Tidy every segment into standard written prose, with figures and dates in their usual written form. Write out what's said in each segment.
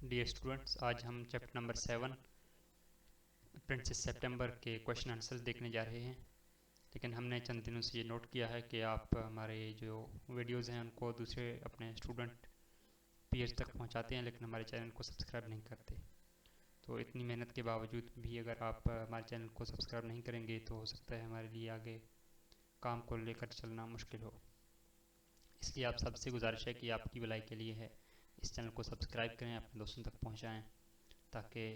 Dear students, آج ہم chapter number 7 princess September کے کویشچن آنسر دیکھنے جا رہے ہیں. لیکن ہم نے چند دنوں سے یہ نوٹ کیا ہے کہ آپ ہمارے جو ویڈیوز ہیں ان کو دوسرے اپنے اسٹوڈنٹ پیئرز تک پہنچاتے ہیں لیکن ہمارے چینل کو سبسکرائب نہیں کرتے. تو اتنی محنت کے باوجود بھی اگر آپ ہمارے چینل کو سبسکرائب نہیں کریں گے تو ہو سکتا ہے ہمارے لیے آگے کام کو لے کر چلنا مشکل ہو. اس لیے آپ سب سے گزارش ہے کہ آپ کی بھلائی کے لیے ہے اس چینل کو سبسکرائب کریں، اپنے دوستوں تک پہنچائیں تاکہ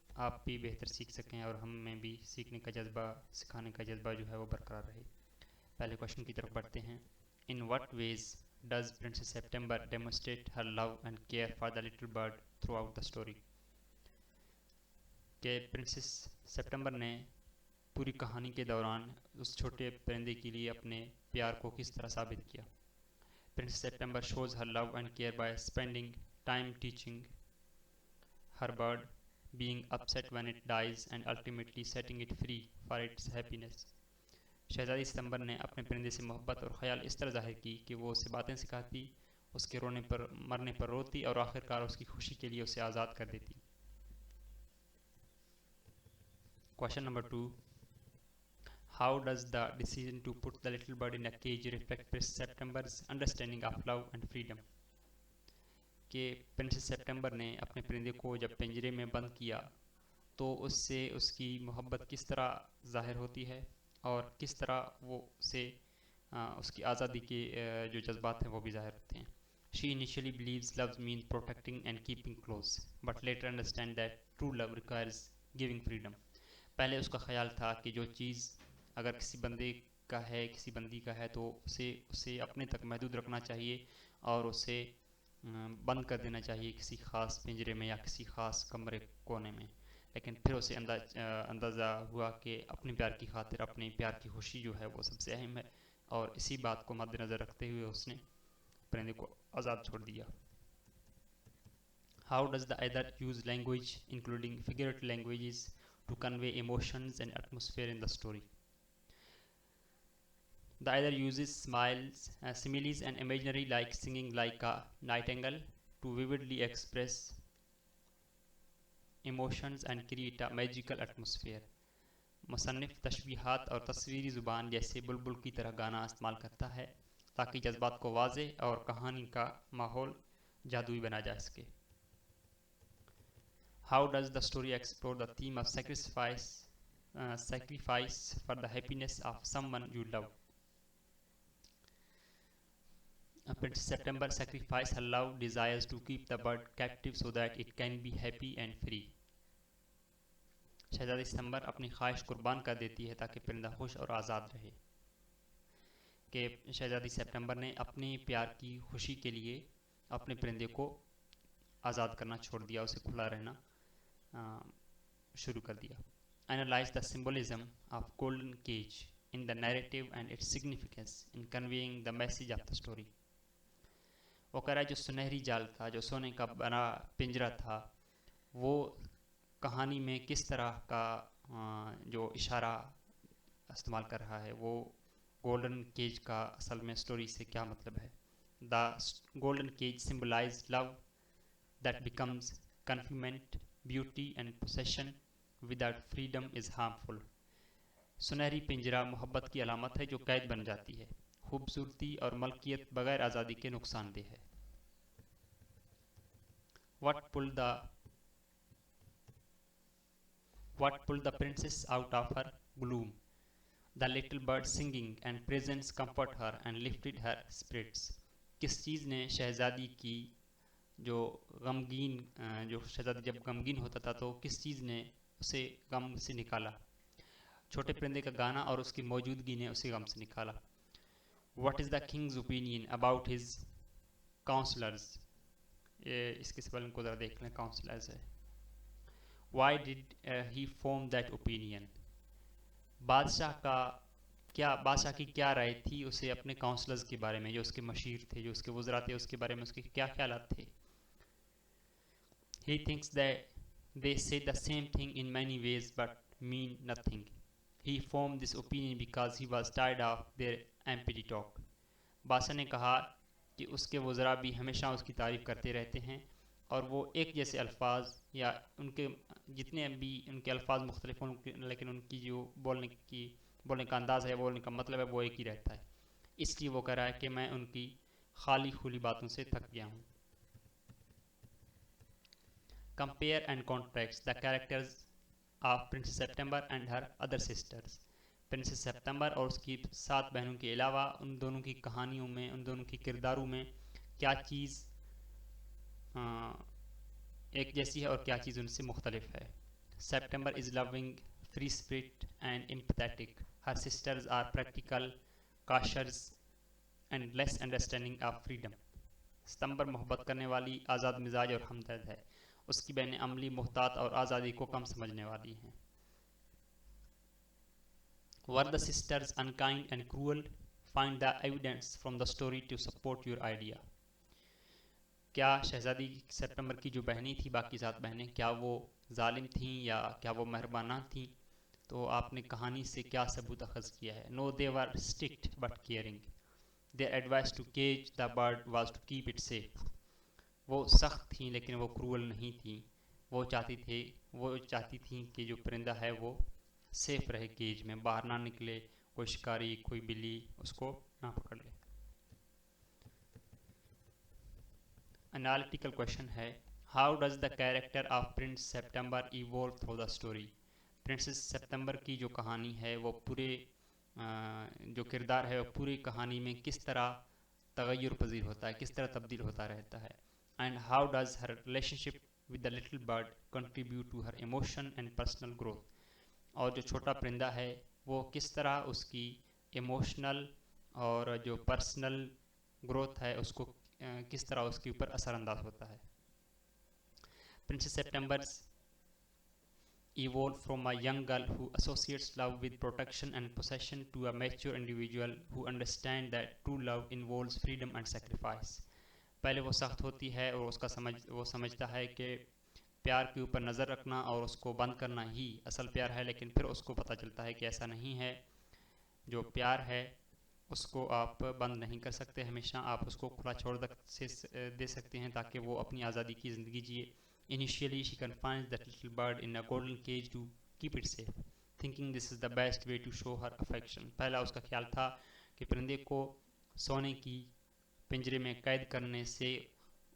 آپ بھی بہتر سیکھ سکیں اور ہمیں بھی سیکھنے کا جذبہ، سکھانے کا جذبہ جو ہے وہ برقرار رہے. پہلے کوشچن کی طرف بڑھتے ہیں. In what ways does Princess September demonstrate her love and care for the little bird throughout the story? کہ پرنسس سپٹمبر نے پوری کہانی کے دوران اس چھوٹے پرندے کے لیے اپنے پیار کو کس طرح ثابت کیا. Princess September shows her love and care by spending time teaching her bird, being upset when it dies and ultimately setting it free for its happiness. شہزادی ستمبر نے اپنے پرندے سے محبت اور خیال اس طرح ظاہر کی کہ وہ اسے باتیں سکھاتی، اس کے رونے پر مرنے پر روتی اور آخرکار اس کی خوشی کے لیے اسے آزاد کر دیتی. Question number 2. How does the decision to put the little bird in a cage reflect Princess September's understanding of love and freedom? کہ پرنسس سپٹمبر نے اپنے پرندے کو جب پنجرے میں بند کیا تو اس سے اس کی محبت کس طرح ظاہر ہوتی ہے اور کس طرح وہ اسے اس کی آزادی کے جو جذبات ہیں وہ بھی ظاہر ہوتے ہیں. She initially believes love means protecting and keeping close, but later understands that true love requires giving freedom. پہلے اس کا خیال تھا کہ جو چیز اگر کسی بندے کا ہے، کسی بندی کا ہے، تو اسے اپنے تک محدود رکھنا چاہیے اور اسے بند کر دینا چاہیے کسی خاص پنجرے میں یا کسی خاص کمرے کونے میں. لیکن پھر اسے اندازہ ہوا کہ اپنے پیار کی خاطر اپنے پیار کی خوشی جو ہے وہ سب سے اہم ہے، اور اسی بات کو مد نظر رکھتے ہوئے اس نے پرندے کو آزاد چھوڑ دیا. How does the either use language including figurative languages to convey emotions and atmosphere in the story? The either uses similes and imaginary like singing like a nightingale to vividly express emotions and create a magical atmosphere. مصنف تشبیہات اور تصویری زبان جیسے بلبل کی طرح گانا استعمال کرتا ہے تاکہ جذبات کو واضح اور کہانی کا ماحول جادوئی بنا جا سکے. How does the story explore the theme of sacrifice for the happiness of someone you love? Princess September sacrificed her love desires to keep the bird captive so that it can be happy and free. شہزادی ستمبر اپنی خواہش قربان کر دیتی ہے تاکہ پرندہ خوش اور آزاد رہے. کہ شہزادی سپٹمبر نے اپنے پیار کی خوشی کے لیے اپنے پرندے کو آزاد کرنا چھوڑ دیا، اسے کھلا رہنا شروع کر دیا. Analyze the symbolism of golden cage in the narrative and its significance in conveying the message of the story. وہ کہہ رہا ہے جو سنہری جال تھا، جو سونے کا بنا پنجرہ تھا، وہ کہانی میں کس طرح کا جو اشارہ استعمال کر رہا ہے، وہ گولڈن کیج کا اصل میں سٹوری سے کیا مطلب ہے. The golden cage symbolizes love that becomes confinement, beauty and possession without freedom is harmful. سنہری پنجرہ محبت کی علامت ہے جو قید بن جاتی ہے، خوبصورتی اور ملکیت بغیر آزادی کے نقصان دہ ہے. What pulled the princess out of her gloom? The little bird singing and presence comfort her and lifted her spirits. کس چیز نے شہزادی کی جو شہزادی جب غمگین ہوتا تھا تو کس چیز نے اسے غم سے نکالا؟ چھوٹے پرندے کا گانا اور اس کی موجودگی نے اسے غم سے نکالا. What is the king's opinion about his counselors? اس کے سوال کو ذرا دیکھ لیں. counselors ہے. Why did he form that opinion? بادشاہ کی کیا رائے تھی اسے اپنے کاؤنسلرز کے بارے میں، جو اس کے مشیر تھے، جو اس کے وزراء تھے، اس کے بارے میں اس کے کیا خیالات تھے؟ He thinks that they say the same thing in many ways but mean nothing. He formed this opinion because he was tired of their empty talk. بادشاہ نے کہا کہ اس کے وزراء بھی ہمیشہ اس کی تعریف کرتے رہتے ہیں اور وہ ایک جیسے الفاظ یا ان کے جتنے بھی ان کے الفاظ مختلف ہوں لیکن ان کی جو بولنے کا انداز ہے، بولنے کا مطلب ہے، وہ ایک ہی رہتا ہے. اس لیے وہ کہہ رہا ہے کہ میں ان کی خالی کھلی باتوں سے تھک گیا ہوں. Compare and contrast the characters of Princess September and her other sisters. Princess September اور اس کی 7 بہنوں کے علاوہ ان دونوں کی کہانیوں میں، ان دونوں کی کرداروں میں کیا چیز ایک جیسی ہے اور کیا چیز ان سے مختلف ہے. September is loving, free spirit and empathetic. Her sisters are practical, cautious and less understanding of freedom. ستمبر محبت کرنے والی، آزاد مزاج اور ہمدرد ہے. اس کی بہنیں عملی، محتاط اور آزادی کو کم سمجھنے والی ہیں. Were the sisters unkind and cruel? Find the evidence from the story to support your idea. کیا شہزادی سپتمبر کی جو بہنیں تھیں، باقی 7 بہنیں، کیا وہ ظالم تھیں یا کیا وہ مہربانہ تھیں؟ تو آپ نے کہانی سے کیا ثبوت اخذ کیا ہے؟ No, they were strict but caring. Their advice to cage the bird was to keep it safe. وہ سخت تھیں لیکن وہ کرول نہیں تھیں. وہ چاہتی تھیں کہ جو پرندہ ہے وہ سیف رہے، کیج میں باہر نہ نکلے، کوئی شکاری، کوئی بلی اس کو نہ پکڑ لے. انالیٹیکل کویشچن ہے، how does the character of prince September evolve through the story. Princess September کی جو کہانی ہے وہ پورے جو کردار ہے وہ پوری کہانی میں کس طرح تغیر پذیر ہوتا ہے، کس طرح تبدیل ہوتا رہتا ہے. And how does her relationship with the little bird contribute to her emotion and personal growth. اور جو چھوٹا پرندہ ہے وہ کس طرح اس کی ایموشنل اور جو پرسنل گروتھ ہے اس کو کس طرح اس کے اوپر اثر انداز ہوتا ہے. Princess September's evolved from a young girl who associates love with protection and possession to a mature individual who understands that true love involves freedom and sacrifice. پہلے وہ سخت ہوتی ہے اور وہ سمجھتا ہے کہ پیار کے اوپر نظر رکھنا اور اس کو بند کرنا ہی اصل پیار ہے، لیکن پھر اس کو پتہ چلتا ہے کہ ایسا نہیں ہے. جو پیار ہے اس کو آپ بند نہیں کر سکتے، ہمیشہ آپ اس کو کھلا چھوڑ دے سکتے ہیں تاکہ وہ اپنی آزادی کی زندگی جیے. Initially, she confines that little bird in a golden cage to keep it safe, thinking this is the best way to show her affection. پہلا اس کا خیال تھا کہ پرندے کو سونے کی پنجرے میں قید کرنے سے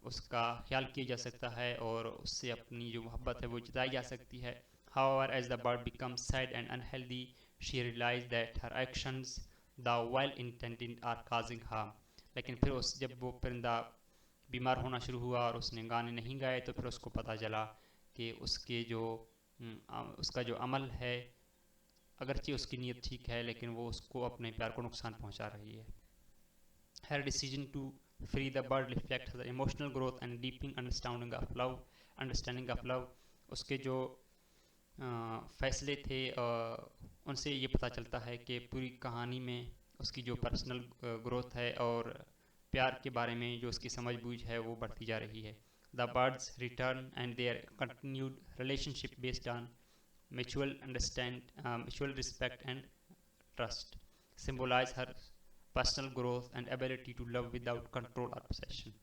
اس کا خیال کیا جا سکتا ہے اور اس سے اپنی جو محبت ہے وہ جتائی جا سکتی ہے. However, as the bird becomes sad and unhealthy, she realized that her actions, though well intended, are causing harm. لیکن پھر جب وہ پرندہ بیمار ہونا شروع ہوا اور اس نے گانے نہیں گائے تو پھر اس کو پتہ چلا کہ اس کا جو عمل ہے اگرچہ اس کی نیت ٹھیک ہے لیکن وہ اس کو اپنے پیار کو نقصان پہنچا رہی ہے. Her decision to free the bird reflects her emotional growth and deepening understanding of love. اس کے جو فیصلے تھے ان سے یہ پتہ چلتا ہے کہ پوری کہانی میں اس کی جو پرسنل گروتھ ہے اور پیار کے بارے میں جو اس کی سمجھ بوجھ ہے وہ بڑھتی جا رہی ہے. The birds return and their continued relationship based on mutual respect and trust symbolize her personal growth and ability to love without control or possession.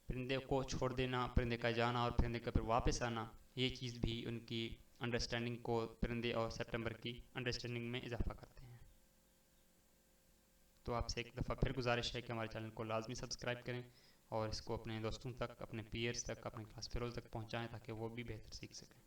پرندے کو چھوڑ دینا، پرندے کا جانا اور پرندے کا پھر واپس آنا، یہ چیز بھی ان کی انڈرسٹینڈنگ کو، پرندے اور سپٹمبر کی انڈرسٹینڈنگ میں اضافہ کرتے ہیں. تو آپ سے ایک دفعہ پھر گزارش ہے کہ ہمارے چینل کو لازمی سبسکرائب کریں اور اس کو اپنے دوستوں تک، اپنے پیئرز تک، اپنے کلاس فیلوز تک پہنچائیں تاکہ وہ بھی بہتر سیکھ سکیں.